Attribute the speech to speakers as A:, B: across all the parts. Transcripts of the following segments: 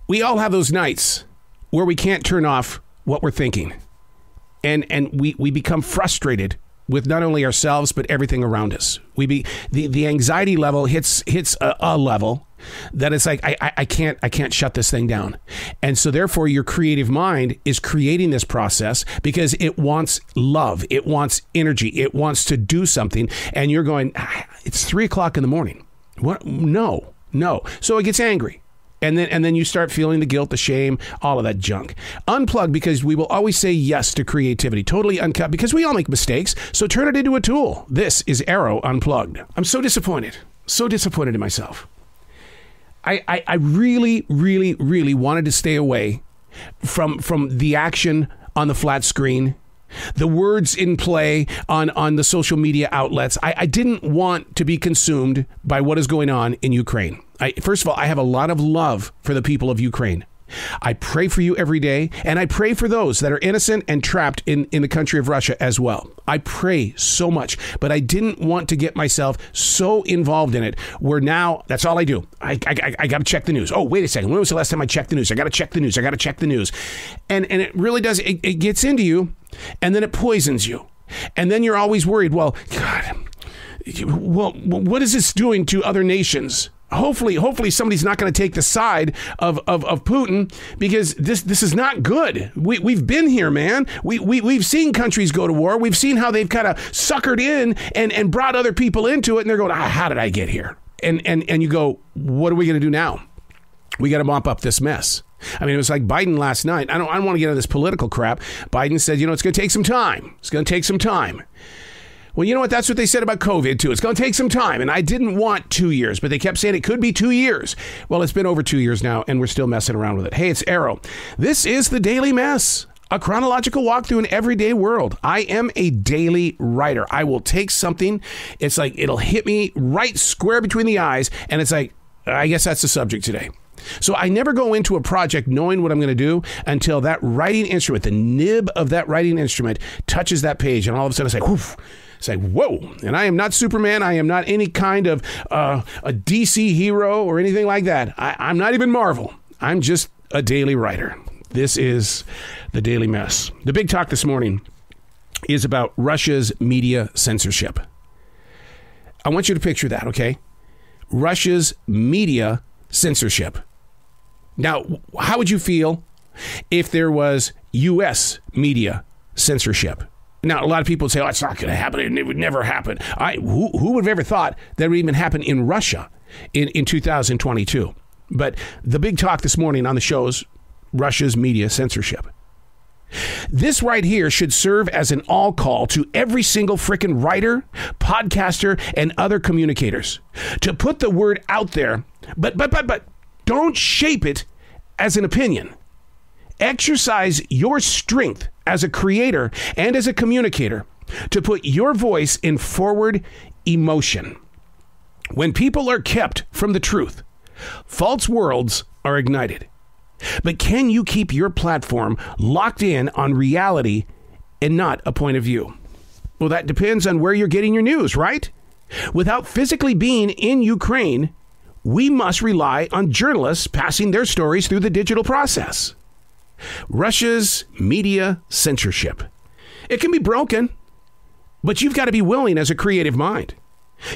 A: We all have those nights where we can't turn off what we're thinking. And we become frustrated with not only ourselves, but everything around us. The anxiety level hits a level that it's like, I can't shut this thing down. And so therefore your creative mind is creating this process because it wants love. It wants energy. It wants to do something. And you're going, it's 3:00 in the morning. What? No. So it gets angry. And then you start feeling the guilt, the shame, all of that junk. Unplug, because we will always say yes to creativity. Totally uncut, because we all make mistakes. So turn it into a tool. This is Arroe Unplugged. I'm so disappointed. So disappointed in myself. I really, really, really wanted to stay away from the action on the flat screen, the words in play on the social media outlets. I didn't want to be consumed by what is going on in Ukraine. First of all, I have a lot of love for the people of Ukraine. I pray for you every day, and I pray for those that are innocent and trapped in the country of Russia as well. I pray so much, but I didn't want to get myself so involved in it where now that's all I do. I got to check the news. Oh, wait a second. When was the last time I checked the news? I got to check the news. And it really does. It gets into you, and then it poisons you. And then you're always worried, well, God, what is this doing to other nations? Hopefully somebody's not going to take the side of Putin, because this is not good. We've been here, man. We've seen countries go to war. We've seen how they've kind of suckered in and brought other people into it, and they're going, how did I get here? And you go, what are we going to do now? We got to mop up this mess. I mean, it was like Biden last night. I don't want to get into this political crap. Biden said, it's going to take some time. Well, you know what? That's what they said about COVID, too. It's going to take some time. And I didn't want 2 years, but they kept saying it could be 2 years. Well, it's been over 2 years now, and we're still messing around with it. Hey, it's Arroe. This is the Daily Mess, a chronological walk through an everyday world. I am a daily writer. I will take something. It's like it'll hit me right square between the eyes, and it's like, I guess that's the subject today. So I never go into a project knowing what I'm going to do until that writing instrument, the nib of that writing instrument, touches that page, and all of a sudden it's like, whoof. It's like, whoa. And I am not Superman. I am not any kind of a DC hero or anything like that. I'm not even Marvel. I'm just a daily writer. This is the Daily Mess. The big talk this morning is about Russia's media censorship. I want you to picture that, okay? Russia's media censorship. Now, how would you feel if there was U.S. media censorship? Now, a lot of people would say, it's not going to happen. It would never happen. Who would have ever thought that would even happen in Russia in 2022? But the big talk this morning on the show is Russia's media censorship. This right here should serve as an all call to every single frickin' writer, podcaster, and other communicators to put the word out there, but don't shape it as an opinion. Exercise your strength as a creator and as a communicator to put your voice in forward emotion. When people are kept from the truth, false worlds are ignited. But can you keep your platform locked in on reality and not a point of view? Well, that depends on where you're getting your news, right? Without physically being in Ukraine, we must rely on journalists passing their stories through the digital process. Russia's media censorship. It can be broken, but you've got to be willing as a creative mind.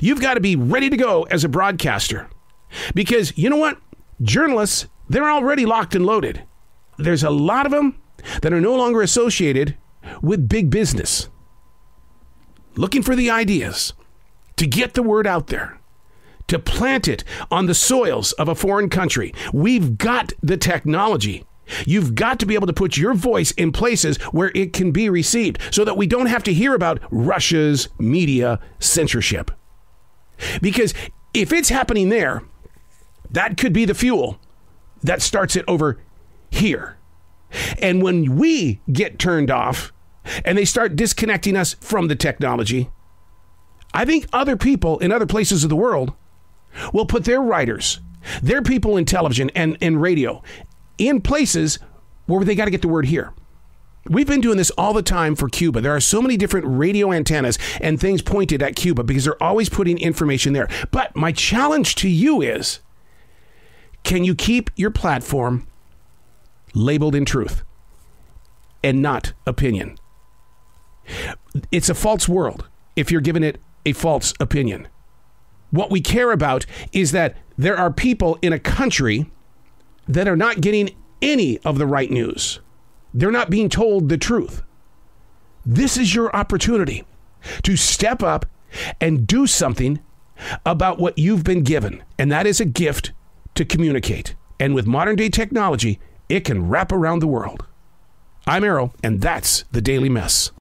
A: You've got to be ready to go as a broadcaster. Because you know what? Journalists, they're already locked and loaded. There's a lot of them that are no longer associated with big business. Looking for the ideas to get the word out there, to plant it on the soils of a foreign country. We've got the technology. You've got to be able to put your voice in places where it can be received so that we don't have to hear about Russia's media censorship. Because if it's happening there, that could be the fuel that starts it over here. And when we get turned off and they start disconnecting us from the technology, I think other people in other places of the world will put their writers, their people in television and radio in places where they got to get the word here. We've been doing this all the time for Cuba. There are so many different radio antennas and things pointed at Cuba because they're always putting information there. But my challenge to you is, can you keep your platform labeled in truth and not opinion. It's a false world if you're giving it a false opinion. What we care about is that there are people in a country that are not getting any of the right news. They're not being told the truth. This is your opportunity to step up and do something about what you've been given. And that is a gift to communicate. And with modern day technology, it can wrap around the world. I'm Arroe, and that's the Daily Mess.